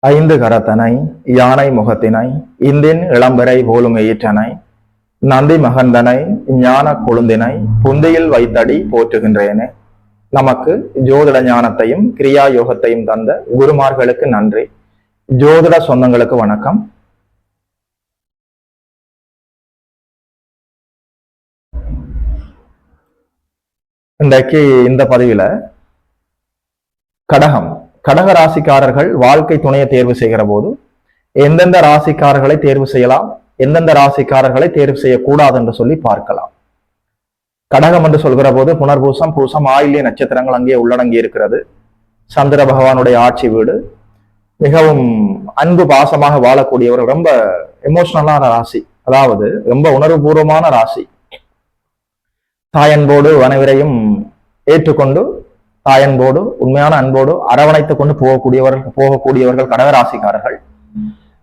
ஐந்து கரத்தனை யானை முகத்தினை இந்தின் இளம்பெறை போலும் ஈற்றனை நந்தி மகந்தனை ஞான கொழுந்தினை புந்தியில் வைத்தடி போற்றுகின்றேனே. நமக்கு ஜோதிட ஞானத்தையும் கிரியா யோகத்தையும் தந்த குருமார்களுக்கு நன்றி. ஜோதிட சொந்தங்களுக்கு வணக்கம். இன்றைக்கு இந்த பதிவுல கடக ராசிக்காரர்கள் வாழ்க்கை துணையை தேர்வு செய்கிற போது எந்தெந்த ராசிக்காரர்களை தேர்வு செய்யலாம், எந்தெந்த ராசிக்காரர்களை தேர்வு செய்யக்கூடாது என்று சொல்லி பார்க்கலாம். கடகம் என்று சொல்கிற போது புனர்பூசம், பூசம், ஆயில்ய நட்சத்திரங்கள் அங்கே உள்ளடங்கி இருக்கிறது. சந்திர பகவானுடைய ஆட்சி வீடு. மிகவும் அன்பு பாசமாக வாழக்கூடியவர். ரொம்ப எமோஷனலான ராசி, அதாவது ரொம்ப உணர்வுபூர்வமான ராசி. தாயன்போடு வனவிரையும் ஏற்றுக்கொண்டு தாயன்போடு உண்மையான அன்போடு அரவணைத்துக் கொண்டு போகக்கூடியவர்கள் கடகராசிக்காரர்கள்.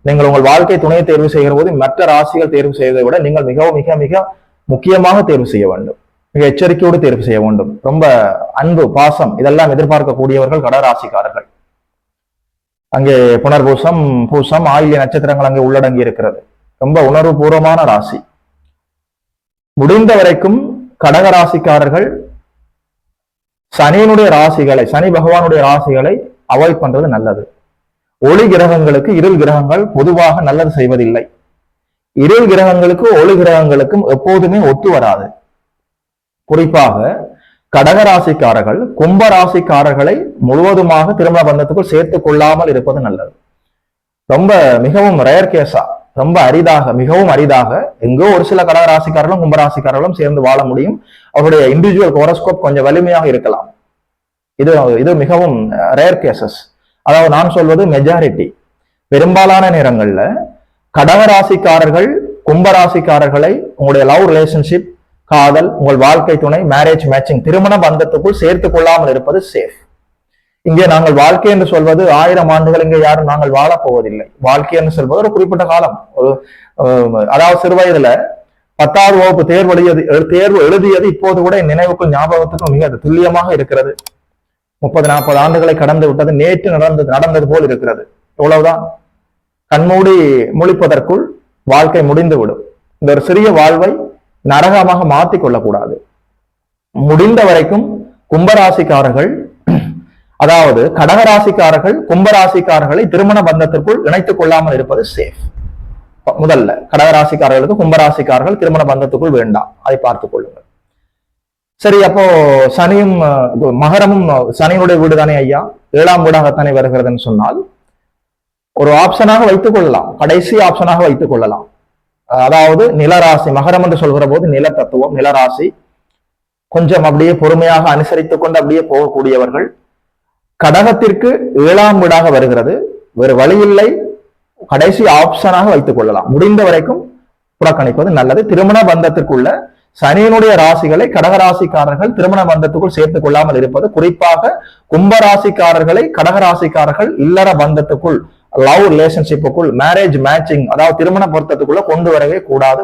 நீங்கள் உங்கள் வாழ்க்கை துணையை தேர்வு செய்கிற போது மற்ற ராசிகள் தேர்வு செய்வதை விட நீங்கள் மிக மிக முக்கியமாக தேர்வு செய்ய வேண்டும். மிக எச்சரிக்கையோடு தேர்வு செய்ய வேண்டும். ரொம்ப அன்பு பாசம் இதெல்லாம் எதிர்பார்க்கக்கூடியவர்கள் கடகராசிக்காரர்கள். அங்கே புனர்பூசம், பூசம், ஆயில்ய நட்சத்திரங்கள் அங்கே உள்ளடங்கி இருக்கிறது. ரொம்ப உணர்வுபூர்வமான ராசி. முடிந்த வரைக்கும் கடகராசிக்காரர்கள் சனியினுடைய ராசிகளை, சனி பகவானுடைய ராசிகளை அவாய்ட் பண்றது நல்லது. ஒளி கிரகங்களுக்கு இருள் கிரகங்கள் பொதுவாக நல்லது செய்வதில்லை. இருள் கிரகங்களுக்கு ஒளி கிரகங்களுக்கும் எப்போதுமே ஒத்து வராது. குறிப்பாக கடகராசிக்காரர்கள் கும்பராசிக்காரர்களை முழுவதுமாக திருமண பந்தத்துக்குள் சேர்த்துக் கொள்ளாமல் இருப்பது நல்லது. ரொம்ப மிகவும் ரேர் கேஸா, ரொம்ப அரிதாக, மிகவும் அரிதாக எங்கோ ஒரு சில கடகராசிக்காரர்களும் கும்பராசிக்காரர்களும் சேர்ந்து வாழ முடியும். அவருடைய இண்டிவிஜுவல் ஹோரோஸ்கோப் கொஞ்சம் வலிமையாக இருக்கலாம். இது மிகவும் ரேர் கேசஸ். அதாவது நான் சொல்வது மெஜாரிட்டி. பெரும்பாலான நேரங்கள்ல கடகராசிக்காரர்கள் கும்பராசிக்காரர்களை உங்களுடைய லவ் ரிலேஷன்ஷிப், காதல், உங்கள் வாழ்க்கை துணை, மேரேஜ் மேட்சிங், திருமண பந்தத்துக்குள் சேர்த்துக் கொள்ளாமல் இருப்பது சேஃப். இங்கே நாங்கள் வாழ்க்கை என்று சொல்வது 1000 ஆண்டுகள் இங்கே யாரும் நாங்கள் வாழப் போவதில்லை. வாழ்க்கை என்று சொல்வது ஒரு குறிப்பிட்ட காலம். அதாவது சிறு வயதுல 10வது வகுப்பு தேர்வு எழுதியது இப்போது கூட நினைவுக்குள் ஞாபகத்துக்கும் மிக துல்லியமாக இருக்கிறது. 30-40 ஆண்டுகளை கடந்து விட்டது. நேற்று நடந்தது போல் இருக்கிறது. இவ்வளவுதான். கண்மூடி முழிப்பதற்குள் வாழ்க்கை முடிந்துவிடும். இந்த ஒரு சிறிய வாழ்வை நரகமாக மாற்றிக் கொள்ளக்கூடாது. முடிந்த வரைக்கும் கும்பராசிக்காரர்கள், அதாவது கடகராசிக்காரர்கள் கும்பராசிக்காரர்களை திருமண பந்தத்திற்குள் இணைத்துக் கொள்ளாமல் இருப்பது சேஃப். முதல்ல கடகராசிக்காரர்களுக்கு கும்பராசிக்காரர்கள் திருமண பந்தத்துக்குள் வேண்டாம், அதை பார்த்துக் கொள்ளுங்கள். சரி, அப்போ சனியும் மகரமும் சனியுடைய வீடு தானே ஐயா, 7ஆம் வீடாகத்தானே வருகிறதுன்னு சொன்னால் ஒரு ஆப்ஷனாக வைத்துக் கொள்ளலாம், கடைசி ஆப்ஷனாக வைத்துக் கொள்ளலாம். அதாவது நிலராசி, மகரம் என்று சொல்கிற போது நில தத்துவம், நிலராசி. கொஞ்சம் அப்படியே பொறுமையாக அனுசரித்துக் கொண்டு அப்படியே போகக்கூடியவர்கள். கடகத்திற்கு 7ஆம் வீடாக வருகிறது, வேறு வழி இல்லை, கடைசி ஆப்ஷனாக வைத்துக் கொள்ளலாம். முடிந்த வரைக்கும் புறக்கணிப்பது நல்லது. திருமண பந்தத்திற்குள்ள சனியினுடைய ராசிகளை கடகராசிக்காரர்கள் திருமண பந்தத்துக்குள் சேர்த்துக் கொள்ளாமல் இருப்பது, குறிப்பாக கும்பராசிக்காரர்களை கடகராசிக்காரர்கள் இல்லற பந்தத்துக்குள், லவ் ரிலேஷன்ஷிப்புக்குள், மேரேஜ் மேட்சிங், அதாவது திருமண பொருத்தத்துக்குள்ள கொண்டு வரவே கூடாது.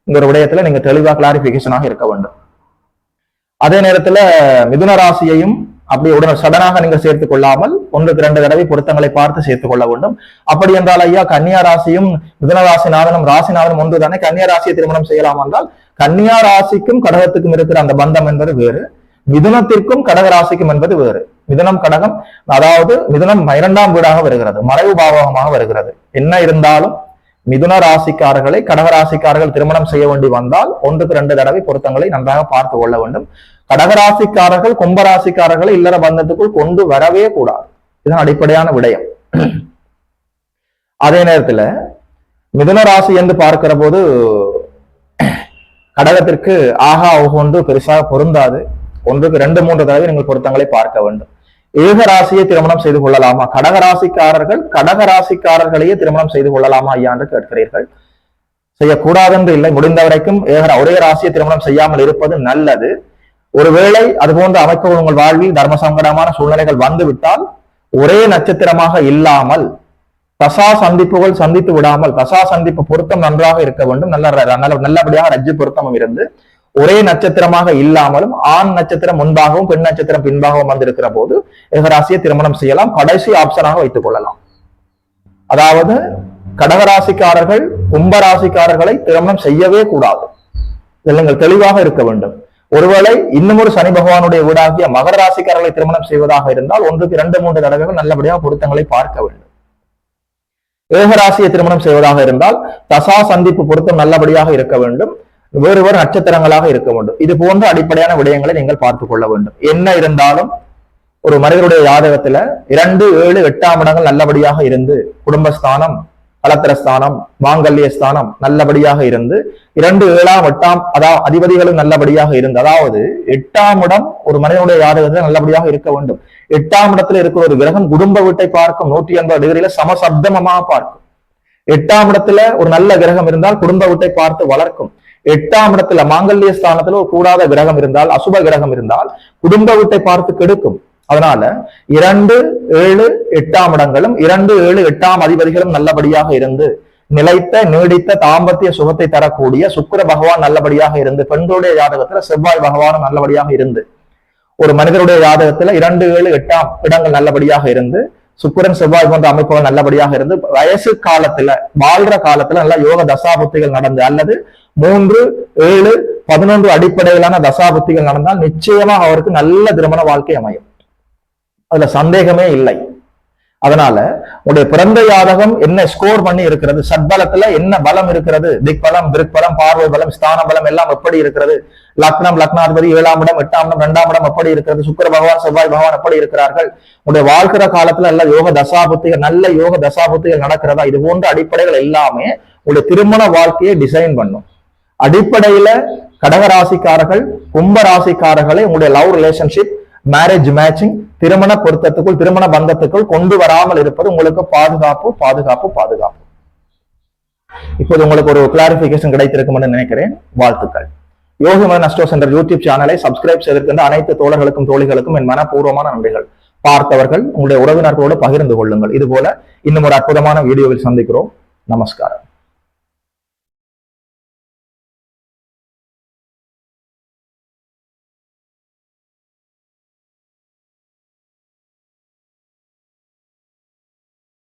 இந்த ஒரு விடயத்துல நீங்க தெளிவாக கிளாரிபிகேஷனாக இருக்க வேண்டும். அதே நேரத்துல மிதுன ராசியையும் அப்படி உடனே சடனாக நீங்க சேர்த்துக் கொள்ளாமல் 1-2 தடவை பொருத்தங்களை பார்த்து சேர்த்துக் கொள்ள வேண்டும். அப்படி என்றால் ஐயா கன்னியா ராசியும் மிதுன ராசிநாதனும் ஒன்று தானே, கன்னியா ராசியை திருமணம் செய்யலாம் என்றால் கன்னியா ராசிக்கும் கடகத்துக்கும் இருக்கிற அந்த பந்தம் என்பது வேறு, மிதுனத்திற்கும் கடக ராசிக்கும் என்பது வேறு. மிதுனம் கடகம், அதாவது மிதுனம் 2ஆம் வீடாக வருகிறது, மறைவு பாவகமாக வருகிறது. என்ன இருந்தாலும் மிதுன ராசிக்காரர்களை கடகராசிக்காரர்கள் திருமணம் செய்ய வேண்டி வந்தால் 1-2 தடவை பொருத்தங்களை நன்றாக பார்த்து கொள்ள வேண்டும். கடகராசிக்காரர்கள் கும்பராசிக்காரர்களை இல்லற பந்தத்துக்குள் கொண்டு வரவே கூடாது. இதன் அடிப்படையான விடயம். அதே நேரத்துல மிதுன ராசி என்று பார்க்கிற போது கடகத்திற்கு ஆகா ஒன்று பெருசாக பொருந்தாது. 1-2-3 தடவை நீங்கள் பொருத்தங்களை பார்க்க வேண்டும். ஏக ராசியை திருமணம் செய்து கொள்ளலாமா? கடகராசிக்காரர்கள் கடகராசிக்காரர்களையே திருமணம் செய்து கொள்ளலாமா ஐயா என்று கேட்கிறீர்கள். செய்யக்கூடாது என்று இல்லை. முடிந்த வரைக்கும் ஒரே ராசியை திருமணம் செய்யாமல் இருப்பது நல்லது. ஒருவேளை அது போன்ற அமைப்புகள் உங்கள் வாழ்வில் தர்ம சங்கடமான சூழ்நிலைகள் வந்துவிட்டால் ஒரே நட்சத்திரமாக இல்லாமல் தசா சந்திப்புகள் சந்தித்து விடாமல், தசா சந்திப்பு பொருத்தம் நன்றாக இருக்க வேண்டும். நல்லபடியாக ரஜ்ஜு பொருத்தமும் இருந்து ஒரே நட்சத்திரமாக இல்லாமலும் ஆண் நட்சத்திரம் முன்பாகவும் பெண் நட்சத்திரம் பின்பாகவும் வந்திருக்கிற போது கடகராசியை திருமணம் செய்யலாம். கடைசி ஆப்ஷனாக வைத்துக் கொள்ளலாம். அதாவது கடகராசிக்காரர்கள் கும்பராசிக்காரர்களை திருமணம் செய்யவே கூடாது. இதில் நீங்கள் தெளிவாக இருக்க வேண்டும். ஒருவேளை இன்னும் ஒரு சனி பகவானுடைய வீடாகிய மகர ராசிக்காரர்களை திருமணம் செய்வதாக இருந்தால் 1-2-3 தடவைகள் நல்லபடியாக பொருத்தங்களை பார்க்க வேண்டும். ஏகராசியை திருமணம் செய்வதாக இருந்தால் தசா சந்திப்பு பொருத்தம் நல்லபடியாக இருக்க வேண்டும். வேறு வேறு நட்சத்திரங்களாக இருக்க வேண்டும். இது போன்ற அடிப்படையான விடயங்களை நீங்கள் பார்த்துக் கொள்ள வேண்டும். என்ன இருந்தாலும் ஒரு மனிதனுடைய ஜாதகத்துல 2, 7, 8ஆம் இடங்கள் நல்லபடியாக இருந்து குடும்பஸ்தானம், கலத்திரஸ்தானம், மாங்கல்ய ஸ்தானம் நல்லபடியாக இருந்து 2, 7, 8ஆம் அதாவது அதிபதிகளும் நல்லபடியாக இருந்து, அதாவது 8ஆம் இடம் ஒரு மனிதனுடைய ஜாதகத்துல நல்லபடியாக இருக்க வேண்டும். 8ஆம் இடத்துல இருக்கிற ஒரு கிரகம் குடும்ப வீட்டை பார்க்கும் 180 டிகிரியில சமசப்தமமாக பார்க்கும். 8ஆம் இடத்துல ஒரு நல்ல கிரகம் இருந்தால் குடும்ப வீட்டை பார்த்து வளர்க்கும். 8ஆம் இடத்துல மாங்கல்ய ஸ்தானத்துல ஒரு கூடாத கிரகம் இருந்தால், அசுப கிரகம் இருந்தால் குடும்ப வீட்டை பார்த்து கெடுக்கும். அதனால 2, 7, 8ஆம் இடங்களும் 2, 7, 8ஆம் அதிபதிகளும் நல்லபடியாக இருந்து நிலைத்த நீடித்த தாம்பத்திய சுகத்தை தரக்கூடிய சுக்கிர பகவான் நல்லபடியாக இருந்து, பெண்களுடைய ஜாதகத்துல செவ்வாய் பகவானும் நல்லபடியாக இருந்து, ஒரு மனிதனுடைய ஜாதகத்துல 2, 7, 8ஆம் இடங்கள் நல்லபடியாக இருந்து சுக்கிரன் செவ்வாய் போன்ற அமைப்புகள் நல்லபடியாக இருந்து வயசு காலத்துல வாழ்ற காலத்துல நல்ல யோக தசாபுத்திகள் நடந்து அல்லது 3, 7, 11 அடிப்படையிலான தசாபுத்திகள் நடந்தால் நிச்சயமா அவருக்கு நல்ல திருமண வாழ்க்கை அமையும். அதுல சந்தேகமே இல்லை. அதனால உங்களுடைய பிறந்த ஜாதகம் என்ன ஸ்கோர் பண்ணி இருக்கிறது, சத்பலத்துல என்ன பலம் இருக்கிறது, திக்பலம், திருக்பலம், பார்வை பலம், ஸ்தான பலம் எல்லாம் எப்படி இருக்கிறது, லக்னம், லக்னாதிபதி 7ஆம் இடம், 8ஆம் இடம், 2ஆம் இடம் எப்படி இருக்கிறது, சுக்கிர பகவான், செவ்வாய் பகவான் எப்படி இருக்கிறார்கள், உங்களுடைய வாழ்க்கிற காலத்துல நல்ல யோக தசாபுத்திகள், நல்ல யோக தசாபுத்திகள் நடக்கிறதா, இது போன்ற அடிப்படைகள் எல்லாமே உங்களுடைய திருமண வாழ்க்கையை டிசைன் பண்ணும். அடிப்படையில கடகராசிக்காரர்கள் கும்ப ராசிக்காரர்களை உங்களுடைய லவ் ரிலேஷன்ஷிப், மேரேஜ் மேட்சிங், திருமண பொருத்தத்துக்குள், திருமண பந்தத்துக்குள் கொண்டு வராமல் இருப்பது உங்களுக்கு பாதுகாப்பு, பாதுகாப்பு, பாதுகாப்பு. இப்போது உங்களுக்கு ஒரு கிளாரிபிகேஷன் கிடைத்திருக்கும் என்று நினைக்கிறேன். வாழ்த்துக்கள். யோகிமன் அஸ்ட்ரோ சென்டர் யூடியூப் சேனலை சப்ஸ்கிரைப் செய்திருக்கின்ற அனைத்து தோழர்களுக்கும் தோழிகளுக்கும் என் மனப்பூர்வமான நன்றிகள். பார்த்தவர்கள் உங்களுடைய உறவினர்களோடு பகிர்ந்து கொள்ளுங்கள். இது போல இன்னும் ஒரு அற்புதமான வீடியோவில் சந்திக்கிறோம். நமஸ்காரம்.